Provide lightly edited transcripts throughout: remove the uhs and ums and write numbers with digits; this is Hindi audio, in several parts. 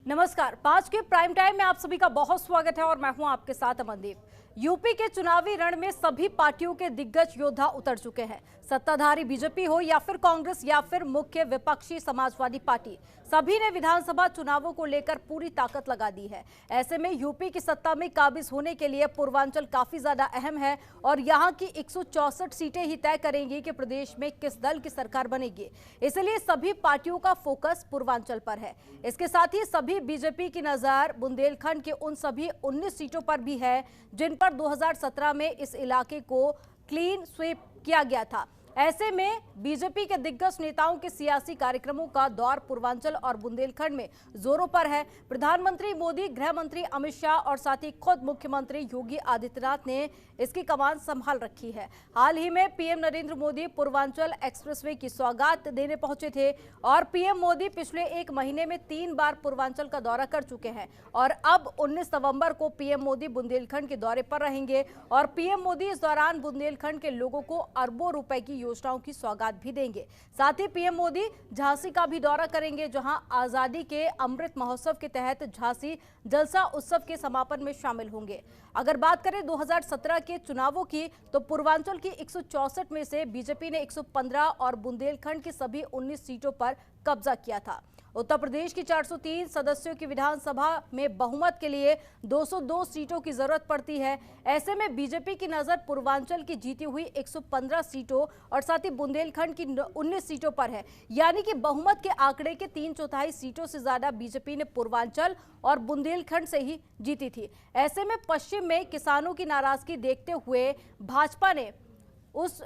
नमस्कार, 5 के प्राइम टाइम में आप सभी का बहुत स्वागत है और मैं हूं आपके साथ अमनदीप। यूपी के चुनावी रण में सभी पार्टियों के दिग्गज योद्धा उतर चुके हैं। सत्ताधारी बीजेपी हो या फिर कांग्रेस या फिर मुख्य विपक्षी समाजवादी पार्टी, सभी ने विधानसभा चुनावों को लेकर पूरी ताकत लगा दी है। ऐसे में यूपी की सत्ता में काबिज होने के लिए पूर्वांचल काफी ज्यादा अहम है और यहाँ की 164 सीटें ही तय करेंगी कि प्रदेश में किस दल की सरकार बनेगी। इसलिए सभी पार्टियों का फोकस पूर्वांचल पर है। इसके साथ ही सभी बीजेपी की नजर बुंदेलखंड के उन सभी 19 सीटों पर भी है जिन पर 2017 में इस इलाके को क्लीन स्वीप किया गया था। ऐसे में बीजेपी के दिग्गज नेताओं के सियासी कार्यक्रमों का दौर पूर्वांचल और बुंदेलखंड में जोरों पर है। प्रधानमंत्री मोदी, गृह मंत्री अमित शाह और साथ ही खुद मुख्यमंत्री योगी आदित्यनाथ ने इसकी कमान संभाल रखी है। हाल ही में पीएम नरेंद्र मोदी पूर्वांचल एक्सप्रेसवे की सौगात देने पहुंचे थे और पीएम मोदी पिछले एक महीने में 3 बार पूर्वांचल का दौरा कर चुके हैं और अब 19 नवंबर को पीएम मोदी बुंदेलखंड के दौरे पर रहेंगे और पीएम मोदी इस दौरान बुंदेलखंड के लोगों को अरबों रुपए की योजनाओं की सौगात भी देंगे। साथ ही पीएम मोदी झांसी का भी दौरा करेंगे, जहां आजादी के अमृत महोत्सव के तहत झांसी जलसा उत्सव के समापन में शामिल होंगे। अगर बात करें 2017 के चुनावों की, तो पूर्वांचल की 164 में से बीजेपी ने 115 और बुंदेलखंड की सभी 19 सीटों पर कब्जा किया था। उत्तर प्रदेश की 403 सदस्यों की विधानसभा में बहुमत के लिए 202 सीटों की जरूरत पड़ती है। ऐसे में बीजेपी की नजर पूर्वांचल की जीती हुई 115 सीटों और साथ ही बुंदेलखंड की 19 सीटों पर है, यानी कि बहुमत के आंकड़े के 3/4 सीटों से ज्यादा बीजेपी ने पूर्वांचल और बुंदेलखंड से ही जीती थी। ऐसे में पश्चिम में किसानों की नाराजगी देखते हुए भाजपा ने उस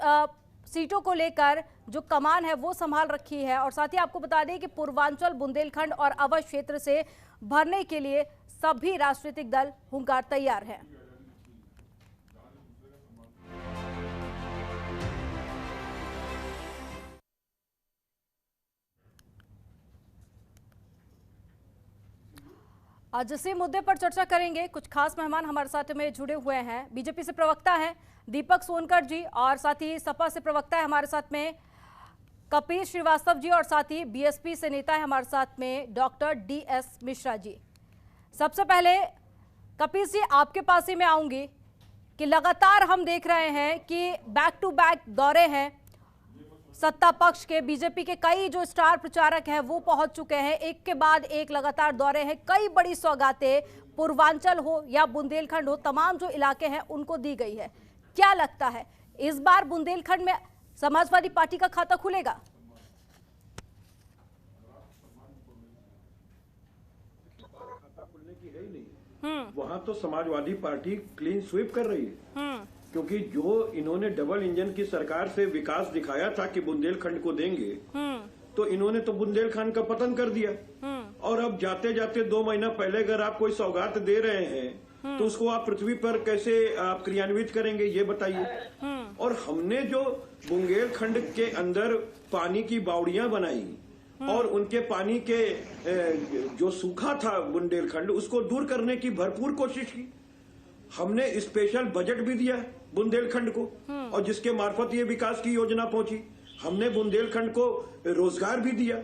सीटों को लेकर जो कमान है वो संभाल रखी है और साथ ही आपको बता दें कि पूर्वांचल, बुंदेलखंड और अवध क्षेत्र से भरने के लिए सभी राजनीतिक दल हुंकार तैयार हैं। आज इसी मुद्दे पर चर्चा करेंगे। कुछ खास मेहमान हमारे साथ में जुड़े हुए हैं। बीजेपी से प्रवक्ता हैं दीपक सोनकर जी और साथ ही सपा से प्रवक्ता है हमारे साथ में कपिल श्रीवास्तव जी और साथ ही बीएसपी से नेता है हमारे साथ में डॉक्टर डीएस मिश्रा जी। सबसे पहले कपिल जी, आपके पास ही मैं आऊंगी कि लगातार हम देख रहे हैं कि बैक टू बैक दौरे हैं सत्ता पक्ष के। बीजेपी के कई जो स्टार प्रचारक हैं वो पहुंच चुके हैं, एक के बाद एक लगातार दौरे हैं। कई बड़ी सौगातें पूर्वांचल हो या बुंदेलखंड हो, तमाम जो इलाके हैं उनको दी गई है। क्या लगता है इस बार बुंदेलखंड में समाजवादी पार्टी का खाता खुलेगा? खाता खुलने की है ही नहीं। वहां तो समाजवादी पार्टी क्लीन स्वीप कर रही है, क्योंकि जो इन्होंने डबल इंजन की सरकार से विकास दिखाया था कि बुंदेलखंड को देंगे, तो इन्होंने तो बुंदेलखंड का पतन कर दिया। और अब जाते जाते 2 महीना पहले अगर आप कोई सौगात दे रहे हैं तो उसको आप पृथ्वी पर कैसे आप क्रियान्वित करेंगे, ये बताइए। और हमने जो बुंदेलखंड के अंदर पानी की बावड़ियां बनाई और उनके पानी के जो सूखा था बुंदेलखंड, उसको दूर करने की भरपूर कोशिश की। हमने स्पेशल बजट भी दिया बुंदेलखंड को और जिसके मार्फत ये विकास की योजना पहुंची। हमने बुंदेलखंड को रोजगार भी दिया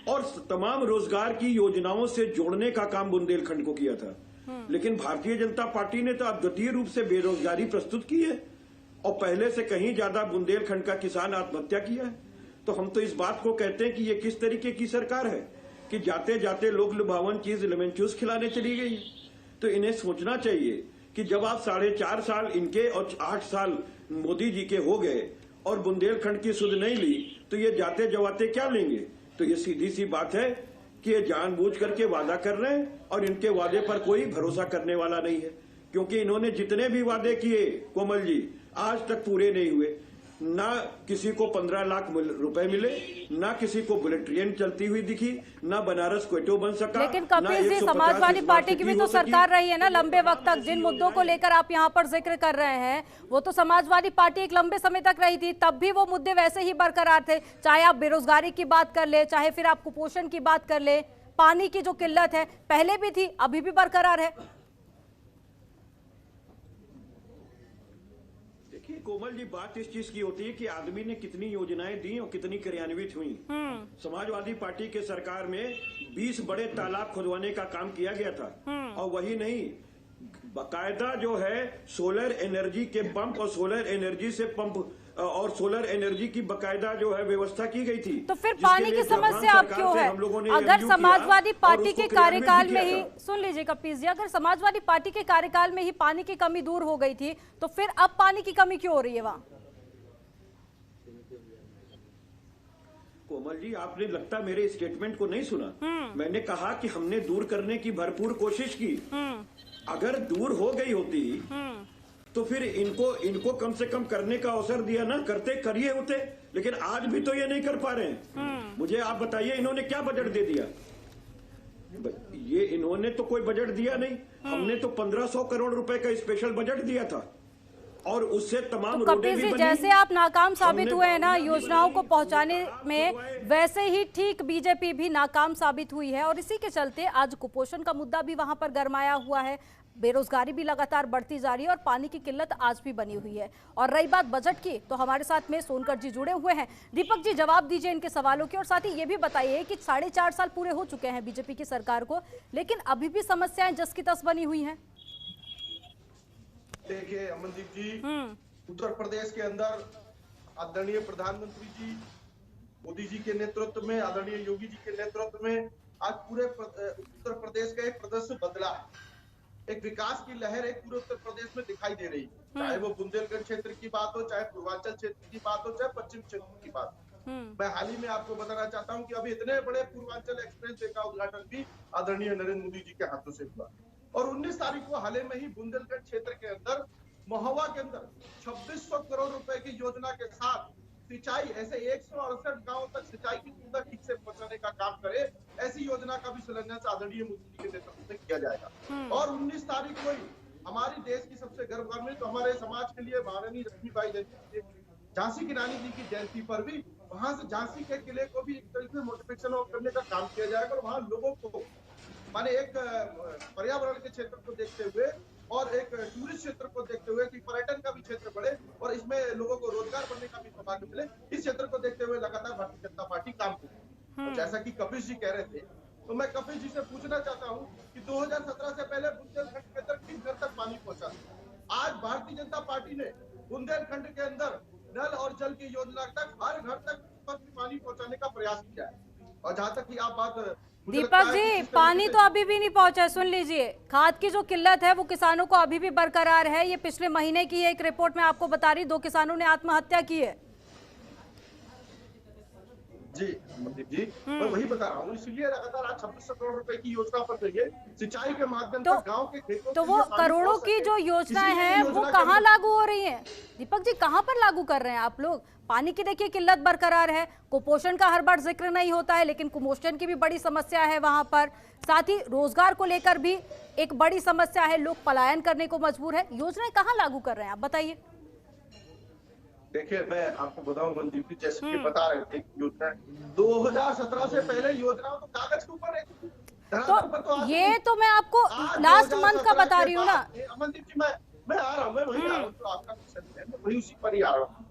और तमाम रोजगार की योजनाओं से जोड़ने का काम बुंदेलखंड को किया था। लेकिन भारतीय जनता पार्टी ने तो अद्वितीय रूप से बेरोजगारी प्रस्तुत की है और पहले से कहीं ज्यादा बुंदेलखंड का किसान आत्महत्या किया है। तो हम तो इस बात को कहते हैं कि ये किस तरीके की सरकार है कि जाते जाते लोग लुभावन चीज लेमन जूस खिलाने चली गई। तो इन्हें सोचना चाहिए कि जब आप 4.5 साल इनके और 8 साल मोदी जी के हो गए और बुंदेलखंड की सुध नहीं ली, तो ये जाते जवाते क्या लेंगे? तो ये सीधी सी बात है कि ये जानबूझ करके वादा कर रहे हैं और इनके वादे पर कोई भरोसा करने वाला नहीं है, क्योंकि इन्होंने जितने भी वादे किए कोमल जी आज तक पूरे नहीं हुए। ना किसी को 15 लाख रुपए मिले, ना किसी को बुलेट ट्रेन चलती हुई दिखी, ना बनारस क्वेटो बन सका। लेकिन कपिल जी, समाजवादी पार्टी की भी तो सरकार रही है ना लंबे वक्त तक। जिन मुद्दों को लेकर आप यहाँ पर जिक्र कर रहे हैं वो तो समाजवादी पार्टी एक लंबे समय तक रही थी, तब भी वो मुद्दे वैसे ही बरकरार थे। चाहे आप बेरोजगारी की बात कर ले, चाहे फिर आप कुपोषण की बात कर ले, पानी की जो किल्लत है पहले भी थी, अभी भी बरकरार है। देखिए, कोमल जी, बात इस चीज की होती है कि आदमी ने कितनी योजनाएं दी और कितनी क्रियान्वित हुई। समाजवादी पार्टी के सरकार में 20 बड़े तालाब खुदवाने का काम किया गया था। और वही नहीं, बाकायदा जो है सोलर एनर्जी के पंप और सोलर एनर्जी से पंप और सोलर एनर्जी की बकायदा जो है व्यवस्था की गई थी। तो फिर पानी की समस्या अब क्यों है? अगर समाजवादी पार्टी के कार्यकाल में ही, सुन लीजिए कपीस जी, अगर समाजवादी पार्टी के कार्यकाल में ही पानी की कमी दूर हो गई थी तो फिर अब पानी की कमी क्यों हो रही है वहाँ? कोमल जी, आपने लगता मेरे स्टेटमेंट को नहीं सुना। मैंने कहा कि हमने दूर करने की भरपूर कोशिश की। अगर दूर हो गई होती तो फिर इनको कम से कम करने का अवसर दिया ना, करते करिए होते। लेकिन आज भी तो ये नहीं कर पा रहे हैं। मुझे आप बताइए, इन्होंने क्या बजट दे दिया? ये इन्होंने तो कोई बजट दिया नहीं। हमने तो 1500 करोड़ रुपए का स्पेशल बजट दिया था और उससे तमाम तो कपिल जी, जैसे आप नाकाम साबित हुए हैं ना योजनाओं को पहुंचाने में, वैसे ही ठीक बीजेपी भी नाकाम साबित हुई है। और इसी के चलते आज कुपोषण का मुद्दा भी वहां पर गरमाया हुआ है, बेरोजगारी भी लगातार बढ़ती जा रही है और पानी की किल्लत आज भी बनी हुई है। और रही बात बजट की, तो हमारे साथ में सोनकर जी जुड़े हुए हैं। दीपक जी, जवाब दीजिए इनके सवालों के, और साथ ही ये भी बताइए कि 4.5 साल पूरे हो चुके हैं बीजेपी की सरकार को, लेकिन अभी भी समस्याएं जस की तस बनी हुई हैं। देखिए अमनदीप जी, उत्तर प्रदेश के अंदर आदरणीय प्रधानमंत्री जी मोदी जी के नेतृत्व में, आदरणीय योगी जी के नेतृत्व में आज पूरे उत्तर प्रदेश का एक प्रदर्शन बदला है। एक विकास की लहर एक पूरे उत्तर प्रदेश में दिखाई दे रही है, चाहे वो बुंदेलखंड क्षेत्र की बात हो, चाहे पूर्वांचल क्षेत्र की बात हो, चाहे पश्चिम क्षेत्र की बात हो। मैं हाल ही में आपको बताना चाहता हूं कि अभी इतने बड़े पूर्वांचल एक्सप्रेस वे का उद्घाटन भी आदरणीय नरेंद्र मोदी जी के हाथों से हुआ। और 19 तारीख को हाल में ही बुंदेलखंड क्षेत्र के अंदर महोबा के अंदर 2600 करोड़ रुपए की योजना के साथ सिंचाई, ऐसे 168 गांवों तक सिंचाई की सुविधा ठीक से पहुंचाने का काम करे, ऐसी योजना का भी शिलान्यास आदरणीय मोदी जी के नेतृत्व में किया जाएगा। और 19 तारीख को ही हमारी देश की सबसे गर्वकान्वित, तो हमारे समाज के लिए महारानी लक्ष्मीबाई जी, झांसी की रानी जी की जयंती पर भी वहां से झांसी के किले को भी एक तरीके से मोटिवेशन करने का काम किया जाएगा। और वहां लोगों को माने एक पर्यावरण के क्षेत्र को देखते हुए और एक टूरिस्ट क्षेत्र को देखते हुए कि पर्यटन का भी क्षेत्र बढ़े और इसमें लोगों को रोजगार बनने का भी सौभाग्य मिले, इस क्षेत्र को देखते हुए लगातार भारतीय जनता पार्टी काम कर रही है। और जैसा कि कपिल जी कह रहे थे, तो मैं कपिल जी से पूछना चाहता हूं कि 2017 से पहले बुंदेलखंड के अंदर किस घर तक पानी पहुंचा? आज भारतीय जनता पार्टी ने बुंदेलखंड के अंदर नल और जल की योजना तक हर घर तक पानी पहुंचाने का प्रयास किया है। और जहां तक की आप बात दीपक जी, पानी तो अभी भी नहीं पहुंचा। सुन लीजिए, खाद की जो किल्लत है वो किसानों को अभी भी बरकरार है। ये पिछले महीने की एक रिपोर्ट में आपको बता रही, 2 किसानों ने आत्महत्या की है। जी मनदीप जी, मैं वही बता रहा हूँ, इसलिए लगातार आज 2600 करोड़ रुपए की योजना पर देखिए सिंचाई के माध्यम से गांव के खेतों तो वो करोड़ों की जो योजनाएं हैं वो कहाँ लागू हो रही हैं? दीपक जी, कहाँ पर लागू कर रहे हैं आप लोग? पानी की देखिए किल्लत बरकरार है, कुपोषण का हर बार जिक्र नहीं होता है, लेकिन कुपोषण की भी बड़ी समस्या है वहां पर। साथ ही रोजगार को लेकर भी एक बड़ी समस्या है, लोग पलायन करने को मजबूर है। योजनाएं कहाँ लागू कर रहे हैं आप बताइए? देखिए मैं आपको बताऊं मनदीप जी, जैसे कि बता रहे थे योजना 2017 से पहले योजनाओं तो कागज के ऊपर है, तो ये तो मैं आपको लास्ट मंथ का बता रही हूँ ना। मनदीप जी, मैं आ रहा हूँ, मैं वही आ रहा हूँ, तो आपका क्वेश्चन है, मैं वही उसी पर ही आ रहा हूँ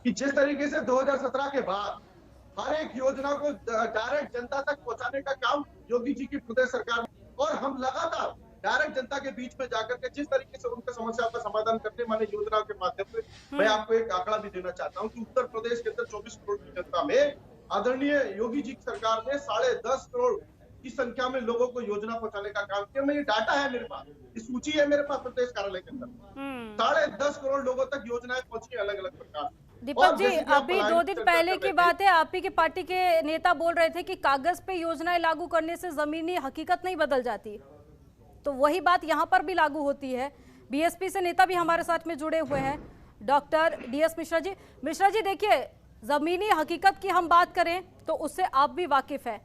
कि जिस तरीके से 2017 के बाद हर एक योजना को डायरेक्ट जनता तक पहुंचाने का काम योगी जी की प्रदेश सरकार, और हम लगातार डायरेक्ट जनता के बीच में जाकर के जिस तरीके से उनके समस्या का समाधान करते माने योजनाओं के माध्यम से, मैं आपको एक आंकड़ा भी देना चाहता हूं कि उत्तर प्रदेश के अंदर 24 करोड़ की जनता में आदरणीय योगी जी की सरकार ने 10.5 करोड़ की संख्या में लोगों को योजना पहुंचाने का काम किया। मैं ये डाटा है मेरे पास, ये सूची है मेरे पास प्रदेश कार्यालय के अंदर, 10.5 करोड़ लोगों तक योजनाएं पहुंची अलग अलग प्रकार। दीपक जी, अभी 2 दिन पहले की बात है, आप ही की पार्टी के नेता बोल रहे थे कि कागज पे योजनाएं लागू करने से जमीनी हकीकत नहीं बदल जाती, तो वही बात यहाँ पर भी लागू होती है। बीएसपी से नेता भी हमारे साथ में जुड़े हुए हैं, डॉक्टर डीएस मिश्रा जी। मिश्रा जी, देखिए, जमीनी हकीकत की हम बात करें तो उससे आप भी वाकिफ है।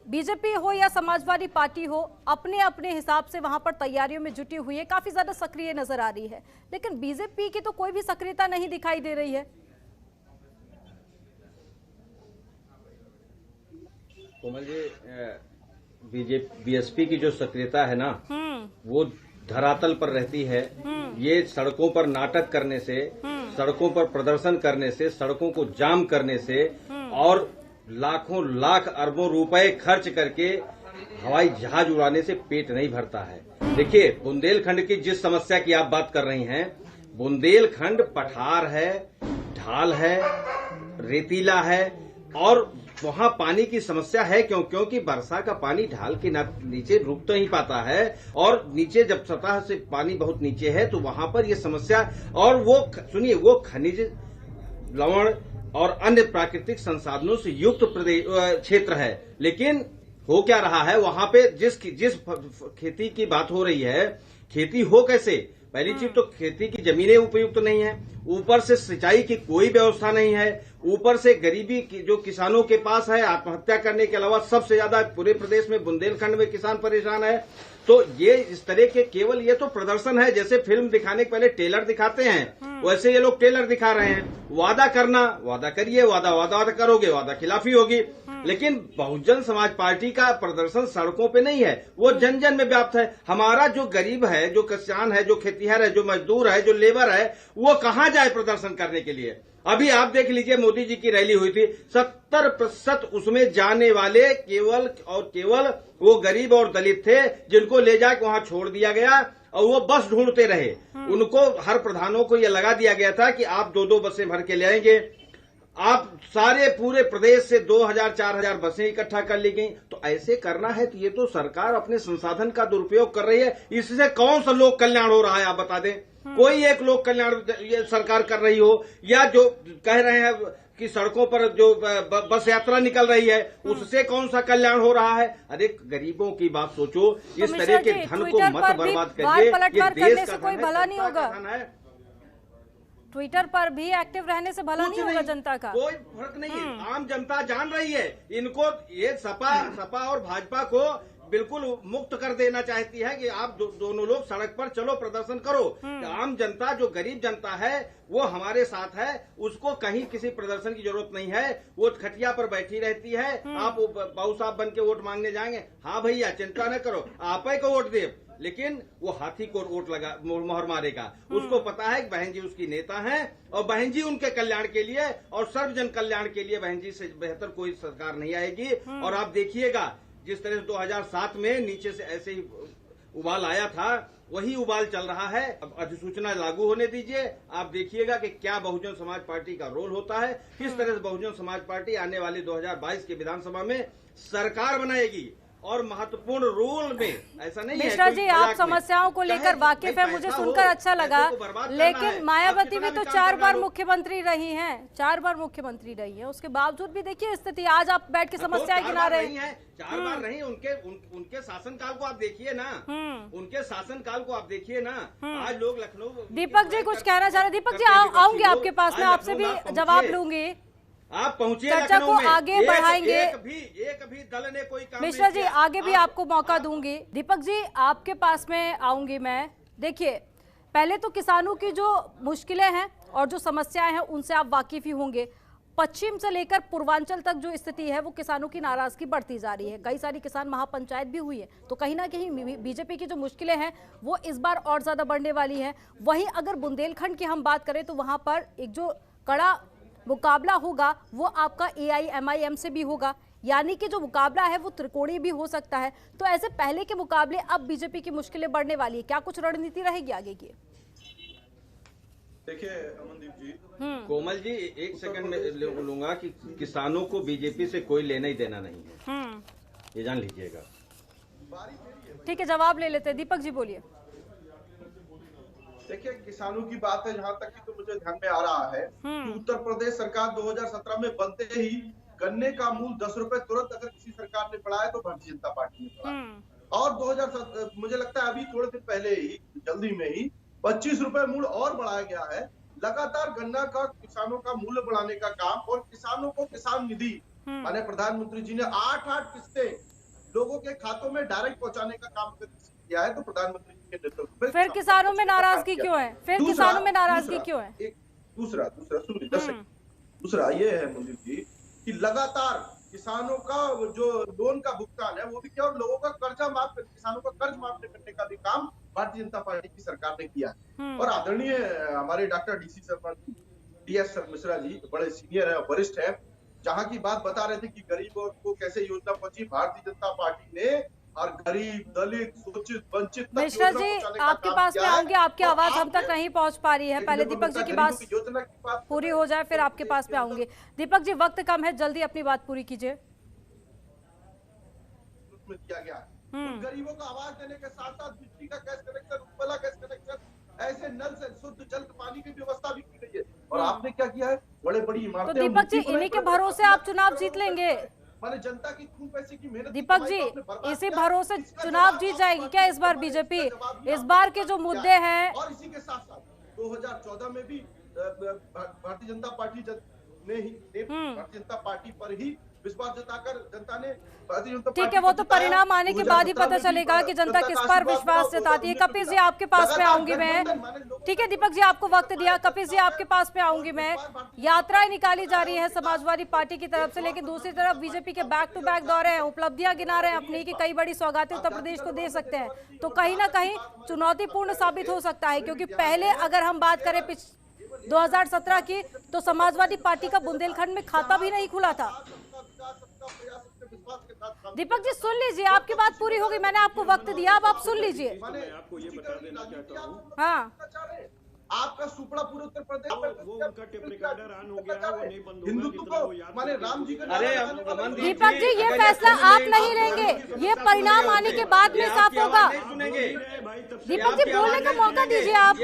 बीजेपी हो या समाजवादी पार्टी हो, अपने अपने हिसाब से वहां पर तैयारियों में जुटी हुई है, काफी ज्यादा सक्रिय नजर आ रही है, लेकिन बीजेपी की तो कोई भी सक्रियता नहीं दिखाई दे रही है। कोमल जी, बीएसपी की जो सक्रियता है ना, वो धरातल पर रहती है। ये सड़कों पर नाटक करने से सड़कों पर प्रदर्शन करने से, सड़कों को जाम करने से और लाखों लाख अरबों रुपए खर्च करके हवाई जहाज उड़ाने से पेट नहीं भरता है। देखिए, बुंदेलखंड की जिस समस्या की आप बात कर रही हैं, बुंदेलखंड पठार है, ढाल है, रेतीला है और वहां पानी की समस्या है। क्योंकि वर्षा का पानी ढाल के नीचे रुक तो नहीं पाता है और नीचे जब सतह से पानी बहुत नीचे है तो वहां पर यह समस्या, और वो सुनिए, वो खनिज, लवण और अन्य प्राकृतिक संसाधनों से युक्त क्षेत्र है। लेकिन हो क्या रहा है, वहां पे जिस खेती की बात हो रही है, खेती हो कैसे? पहली चीज तो खेती की जमीनें उपयुक्त नहीं है, ऊपर से सिंचाई की कोई व्यवस्था नहीं है, ऊपर से गरीबी की जो किसानों के पास है, आत्महत्या करने के अलावा सबसे ज्यादा पूरे प्रदेश में बुंदेलखंड में किसान परेशान है। तो ये इस तरह के केवल ये तो प्रदर्शन है, जैसे फिल्म दिखाने के पहले ट्रेलर दिखाते हैं, वैसे ये लोग ट्रेलर दिखा रहे हैं। वादा करना, वादा करिए, वादा करोगे, वादा खिलाफी होगी। लेकिन बहुजन समाज पार्टी का प्रदर्शन सड़कों पे नहीं है, वो जन जन में व्याप्त है। हमारा जो गरीब है, जो किसान है, जो खेतीहर है, जो मजदूर है, जो लेबर है, वो कहां जाए प्रदर्शन करने के लिए? अभी आप देख लीजिए, मोदी जी की रैली हुई थी, 70% उसमें जाने वाले केवल वो गरीब और दलित थे, जिनको ले जाकर वहां छोड़ दिया गया और वो बस ढूंढते रहे। उनको, हर प्रधानों को यह लगा दिया गया था कि आप 2-2 बसें भर के ले आएंगे। आप सारे पूरे प्रदेश से 2000-4000 बसें इकट्ठा कर ली गई। तो ऐसे करना है तो ये तो सरकार अपने संसाधन का दुरुपयोग कर रही है। इससे कौन सा लोक कल्याण हो रहा है, आप बता दें? कोई एक लोक कल्याण ये सरकार कर रही हो, या जो कह रहे हैं कि सड़कों पर जो बस यात्रा निकल रही है, उससे कौन सा कल्याण हो रहा है? अरे गरीबों की बात सोचो, इस तरह के धन को मत बर्बाद करिए। ये देश का कोई भला नहीं होगा। ट्विटर पर भी एक्टिव रहने से भला नहीं होगा जनता का। कोई फर्क नहीं है, आम जनता जान रही है। इनको ये सपा और भाजपा को बिल्कुल मुक्त कर देना चाहती है कि आप दोनों लोग सड़क पर चलो, प्रदर्शन करो। आम जनता, जो गरीब जनता है, वो हमारे साथ है, उसको कहीं किसी प्रदर्शन की जरूरत नहीं है। वो खटिया पर बैठी रहती है। आप बाबू साहब बन के वोट मांगने जाएंगे, हाँ भैया चिंता न करो, आप ही को वोट दे। लेकिन वो हाथी को वोट लगा मोहर मारेगा। उसको पता है कि बहन जी उसकी नेता हैं और बहन जी उनके कल्याण के लिए और सर्वजन कल्याण के लिए बहन जी से बेहतर कोई सरकार नहीं आएगी। और आप देखिएगा, जिस तरह से 2007 में नीचे से ऐसे ही उबाल आया था, वही उबाल चल रहा है। अब अधिसूचना लागू होने दीजिए, आप देखिएगा कि क्या बहुजन समाज पार्टी का रोल होता है, किस तरह से बहुजन समाज पार्टी आने वाले 2022 के विधानसभा में सरकार बनाएगी। और महत्वपूर्ण रोल में ऐसा नहीं है। मिश्रा जी, आप समस्याओं को लेकर वाकिफ है, मुझे सुनकर अच्छा लगा। लेकिन मायावती भी तो 4 बार मुख्यमंत्री रही हैं, 4 बार मुख्यमंत्री रही हैं, उसके बावजूद भी देखिए स्थिति। आज आप बैठ के समस्याएं गिना रहे हैं। 4 बार नहीं, उनके शासनकाल को आप देखिए ना, उनके शासनकाल को आप देखिए ना। आज लोग लखनऊ। दीपक जी कुछ कहना चाह रहे? दीपक जी आऊंगी आपके पास, मैं आपसे भी जवाब लूंगी। आप पहुंचे, चर्चा को आगे बढ़ाएंगे। एक भी दल ने कोई काम मिश्रा जी आगे भी आपको मौका दूंगी। दीपक जी आपके पास में आऊंगी मैं। देखिए, पहले तो किसानों की जो मुश्किलें हैं और जो समस्याएं हैं उनसे आप वाकिफ ही होंगे। पश्चिम से लेकर पूर्वांचल तक जो स्थिति है वो किसानों की नाराजगी बढ़ती जा रही है। कई सारी किसान महापंचायत भी हुई है, तो कहीं ना कहीं बीजेपी की जो मुश्किलें हैं वो इस बार और ज्यादा बढ़ने वाली हैं। वहीं अगर बुंदेलखंड की हम बात करें तो वहां पर एक जो कड़ा मुकाबला होगा वो आपका AIMIM से भी होगा, यानी कि जो मुकाबला है वो त्रिकोणीय भी हो सकता है। तो ऐसे पहले के मुकाबले अब बीजेपी की मुश्किलें बढ़ने वाली है, क्या कुछ रणनीति रहेगी आगे की? देखिए अमनदीप जी, कोमल जी, एक सेकंड में लूंगा कि किसानों को बीजेपी से कोई लेना ही देना नहीं है, ये जान लीजिएगा। ठीक है, जवाब ले लेते हैं। दीपक जी बोलिए। देखिए, किसानों की बात है जहां तक की, तो मुझे ध्यान में आ रहा है कि उत्तर प्रदेश सरकार 2017 में बनते ही गन्ने का मूल 10 रुपए तुरंत अगर किसी सरकार ने बढ़ाया तो भारतीय जनता पार्टी ने बढ़ाया। और 2007 मुझे लगता है अभी थोड़े दिन पहले ही, जल्दी में ही 25 रुपए मूल और बढ़ाया गया है। लगातार गन्ना का किसानों का मूल्य बढ़ाने का काम, और किसानों को किसान निधि माननीय प्रधानमंत्री जी ने 8 किस्तें लोगों के खातों में डायरेक्ट पहुंचाने का काम किया है। तो प्रधानमंत्री जी के नेतृत्व में फिर किसानों में नाराजगी क्यों है? फिर किसानों में नाराजगी क्यों है? दूसरा सुनिए, 10 सेकंड। दूसरा ये है मनदीप जी कि लगातार किसानों का जो लोन का भुगतान है वो भी क्या, और लोगों का कर्जा माफ, किसानों का कर्ज माफ करने का भी काम भारतीय जनता पार्टी की सरकार ने किया है। और आदरणीय हमारे doctor DC Sharma ji DS Mishra ji बड़े सीनियर है, वरिष्ठ है, जहां की बात बता रहे थे कि गरीबों को कैसे योजना पहुंची भारतीय जनता पार्टी ने, और गरीब, दलित, शोषित, वंचित मिश्रा जी आपके पास में आऊंगी, आपकी आवाज हम तक नहीं पहुंच पा रही है। पहले दीपक जी की बात पूरी हो जाए फिर आपके पास में आऊंगी। दीपक जी वक्त कम है, जल्दी अपनी बात पूरी कीजिए। किया गया गरीबों को आवाज देने के साथ साथ बिजली का gas connection, Ujjwala gas connection, ऐसे नल से शुद्ध जल पानी की व्यवस्था भी की गई है। और आपने क्या किया है, बड़े बड़ी इमारतें। तो दीपक जी इन्हीं के भरोसे आप चुनाव जीत लेंगे? माने जनता की खून पैसे की मेहनत। दीपक जी इसी भरोसे चुनाव जीत जाएगी क्या इस बार बीजेपी? इस बार के जो मुद्दे हैं, और इसी के साथ साथ 2014 में भी भारतीय जनता पार्टी ने ही भारतीय जनता पार्टी पर ही विश्वास जताकर जनता ने भारतीय जनता ठीक है, वो तो परिणाम आने के बाद ही पता चलेगा कि जनता किस पर विश्वास जताती है। कपिल जी आपके पास में आऊंगी मैं। ठीक है दीपक जी आपको वक्त दिया। कपिल जी आपके पास में आऊंगी मैं। यात्राएं निकाली जा रही है समाजवादी पार्टी की तरफ से, लेकिन दूसरी तरफ बीजेपी के बैक टू बैक दौरे हैं, उपलब्धियां गिना रहे हैं अपनी कि कई बड़ी सौगातें उत्तर प्रदेश को दे सकते हैं। तो कहीं ना कहीं चुनौतीपूर्ण साबित हो सकता है, क्योंकि पहले अगर हम बात करें 2017 की, तो समाजवादी पार्टी का बुंदेलखंड में खाता भी नहीं खुला था। दीपक जी सुन लीजिए, आपकी बात पूरी हो गई, मैंने आपको वक्त दिया, अब आप सुन लीजिए। मैं आपको ये बता देना चाहता हूँ, हाँ आपका सुपड़ा पूरे उत्तर प्रदेश वो उनका टेप रिकॉर्डर ऑन हो गया है, वो नहीं बंद होगा। हिंदुत्व को माने राम जी का। अरे दीपक जी ये फैसला आप नहीं लेंगे, ये परिणाम आने के बाद में साफ होगा। दीपक जी बोलने का मौका दीजिए आप।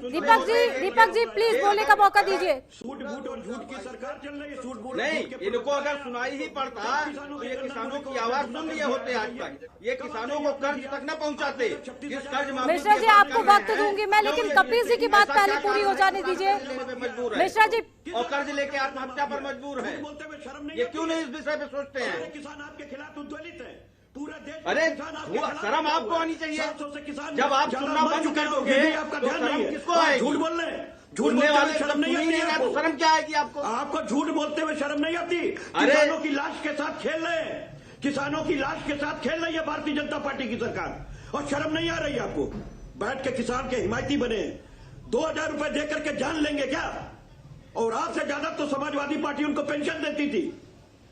दीपक जी प्लीज बोलने का मौका दीजिए। सूट बूट और झूठ की सरकार चल रही है। सूट बूट नहीं, इनको अगर सुनाई ही पड़ता तो ये किसानों की आवाज सुन लिए होते आज तक। ये किसानों को कर्ज तक न पहुंचाते। जिस कर्ज मिश्रा जी आपको वक्त दूंगी मैं, लेकिन कपिल जी की बात पहले पूरी हो जाने दीजिए। मिश्रा जी और कर्ज लेके आत्महत्या पर मजबूर है, बोलते हुए शर्म नहीं ये क्यों नहीं इस विषय पे सोचते हैं? किसान आपके खिलाफ उद्वेलित है, पूरा देश। अरे शर्म आपको आनी चाहिए। जब आप सुनना बंद कर दोगे तो शर्म किसको आएगी? झूठ बोल रहे हैं, झूठ बोलने बोलने वाले वाले शर्म नहीं आती है तो शर्म क्या आएगी आपको? आपको झूठ बोलते हुए शर्म नहीं आती? किसानों की लाश के साथ खेल रहे हैं, किसानों की लाश के साथ खेल रही है भारतीय जनता पार्टी की सरकार, और शर्म नहीं आ रही आपको? बैठ के किसान के हिमायती बने, 2000 रुपए देकर के जान लेंगे क्या? और आपसे ज्यादा तो समाजवादी पार्टी उनको पेंशन देती थी।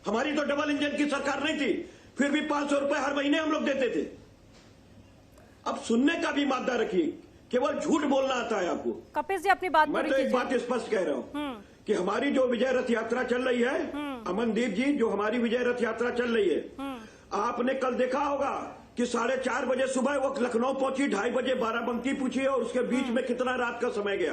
हमारी तो डबल इंजन की सरकार नहीं थी, फिर भी 500 रुपए हर महीने हम लोग देते थे। अब सुनने का भी मादा रखिए, केवल झूठ बोलना आता है आपको। कपिल जी अपनी बात मैं पूरी तो एक कीजिए। बात स्पष्ट कह रहा हूँ कि हमारी जो विजय रथ यात्रा चल रही है, अमनदीप जी, जो हमारी विजय रथ यात्रा चल रही है, आपने कल देखा होगा कि 4:30 बजे सुबह वो लखनऊ पहुंची, 2:30 बजे बाराबंकी पूछी, और उसके बीच में कितना रात का समय गया।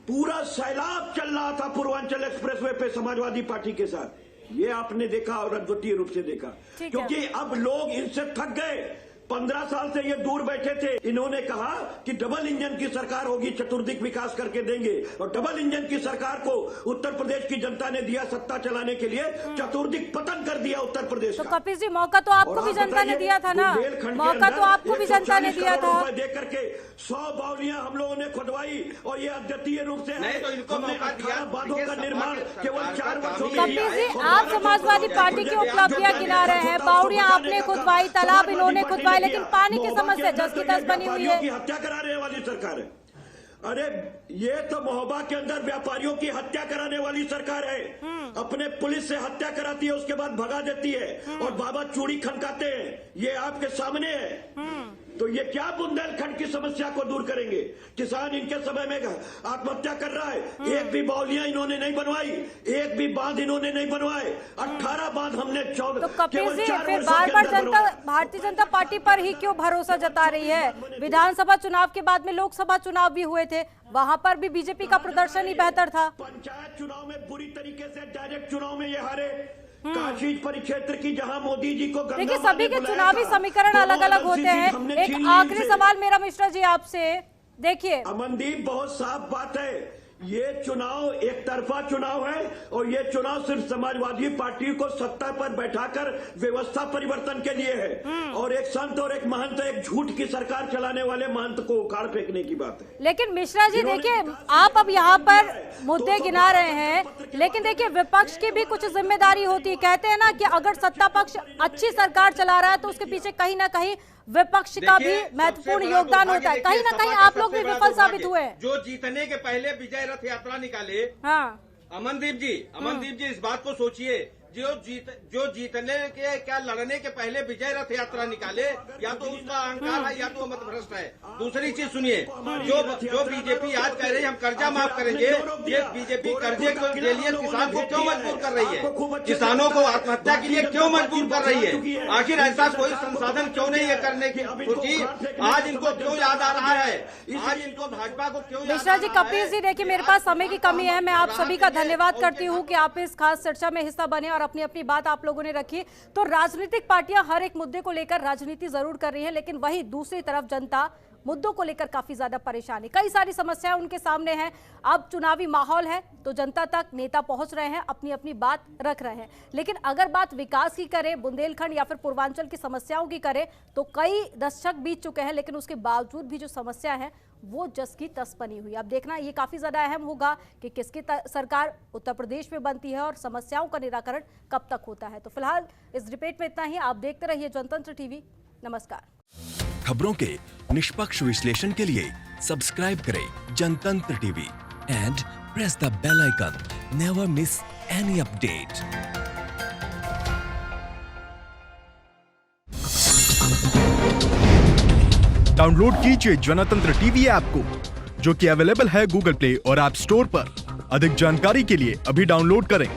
पूरा सैलाब चल रहा था पूर्वांचल एक्सप्रेसवे पे समाजवादी पार्टी के साथ। ये आपने देखा और अद्वितीय रूप से देखा, क्योंकि अब लोग इनसे थक गए। 15 साल से ये दूर बैठे थे। इन्होंने कहा कि डबल इंजन की सरकार होगी, चतुर्दिक विकास करके देंगे, और डबल इंजन की सरकार को उत्तर प्रदेश की जनता ने दिया सत्ता चलाने के लिए, चतुर्दिक पतन कर दिया उत्तर प्रदेश तो का। कपिल जी मौका तो आपको भी जनता ने दिया था ना, मौका तो आपको भी जनता ने दिया था। दे करके 100 बावलियां हम लोगों ने खुदवाई, और ये अद्वितीय रूप से नहीं तो इनको मौका दिया। बांधों का निर्माण केवल 4 वर्षों में कपिल जी आप समाजवादी पार्टी की उपलब्धियां गिना रहे हैं, बावड़ियां आपने खुदवाई, तालाब इन्होंने खुदवाई, लेकिन पानी की समस्या जस की तस बनी हुई है। की हत्या कराने वाली सरकार है। अरे ये तो महोबा के अंदर व्यापारियों की हत्या कराने वाली सरकार है। अपने पुलिस से हत्या कराती है, उसके बाद भगा देती है, और बाबा चूड़ी खनकाते हैं। ये आपके सामने है। तो ये क्या बुंदेलखंड की समस्या को दूर करेंगे? किसान इनके समय में आत्महत्या कर रहा है। एक भी बावलियां इन्होंने नहीं बनवाई, एक भी बांध इन्होंने नहीं बनवाए। 18 बांध हमने 14। तो कपिल जी फिर बार-बार जनता भारतीय जनता पार्टी पर ही क्यों भरोसा जता रही है? विधानसभा चुनाव के बाद में लोकसभा चुनाव भी हुए थे, वहां पर भी बीजेपी का प्रदर्शन ही बेहतर था। पंचायत चुनाव में बुरी तरीके से, डायरेक्ट चुनाव में ये हारे। काशी परिक्षेत्र की जहां मोदी जी को, देखिए सभी के चुनावी समीकरण अलग अलग होते हैं। एक आखिरी सवाल मेरा मिश्रा जी आपसे, देखिए अमनदीप, बहुत साफ बात है, ये चुनाव एक तरफा चुनाव है, और ये चुनाव सिर्फ समाजवादी पार्टी को सत्ता पर बैठाकर व्यवस्था परिवर्तन के लिए है, और एक संत और एक महंत, एक झूठ की सरकार चलाने वाले महंत को उखाड़ फेंकने की बात है। लेकिन मिश्रा जी देखिए, आप अब यहाँ पर मुद्दे गिना रहे हैं, लेकिन देखिए विपक्ष की भी कुछ जिम्मेदारी होती है। कहते हैं ना कि अगर सत्ता पक्ष अच्छी सरकार चला रहा है तो उसके पीछे कहीं ना कहीं विपक्ष का भी देखिए, महत्वपूर्ण सबसे बड़ा योगदान दुर्भाग्य होता है। कहीं ना देखिए, कहीं सपा का आप लोग भी सबसे बड़ा विफल साबित दुर्भाग्य, हुए हैं। जो जीतने के पहले विजय रथ यात्रा निकाले, हाँ, अमनदीप जी इस बात को सोचिए, जो जीतने के क्या लड़ने के पहले विजय रथ यात्रा निकाले, या तो उसका अहंकार है या तो मत भ्रष्ट है। दूसरी चीज सुनिए, जो बीजेपी आज कह रही है हम कर्जा माफ करेंगे, ये बीजेपी कर्जे के लिए किसान को क्यों मजबूर कर रही है? किसानों को आत्महत्या के लिए क्यों मजबूर कर रही है? आखिर ऐसा कोई संसाधन क्यों नहीं है करने की सोची? आज इनको क्यों याद आ रहा है? आज इनको भाजपा को क्यों याद मिश्रा जी, आ रहा कपिल है? जी, देखिए मेरे पास समय की कमी है। मैं आप सभी का धन्यवाद करती हूँ कि आप इस खास चर्चा में हिस्सा बने और अपनी अपनी बात आप लोगों ने रखी। तो राजनीतिक पार्टियां हर एक मुद्दे को लेकर राजनीति जरूर कर रही हैं, लेकिन वहीं दूसरी तरफ जनता मुद्दों को लेकर काफी ज्यादा परेशान है। कई सारी समस्याएं उनके सामने हैं। अब चुनावी माहौल है तो जनता तक नेता पहुंच रहे हैं, अपनी अपनी बात रख रहे हैं। लेकिन अगर बात विकास की करें, बुंदेलखंड या फिर पूर्वांचल की समस्याओं की करें, तो कई दशक बीत चुके हैं, लेकिन उसके बावजूद भी जो समस्या है वो जस की तस बनी हुई। अब देखना ये काफी ज्यादा अहम होगा कि किसकी सरकार उत्तर प्रदेश में बनती है और समस्याओं का निराकरण कब तक होता है। तो फिलहाल इस डिबेट में इतना ही। आप देखते रहिए जनतंत्र टीवी। नमस्कार। खबरों के निष्पक्ष विश्लेषण के लिए सब्सक्राइब करें Jantantra TV and press the bell icon. Never miss any update. Download कीजिए जनतंत्र टीवी ऐप को, जो कि अवेलेबल है गूगल प्ले और ऐप स्टोर पर। अधिक जानकारी के लिए अभी डाउनलोड करें।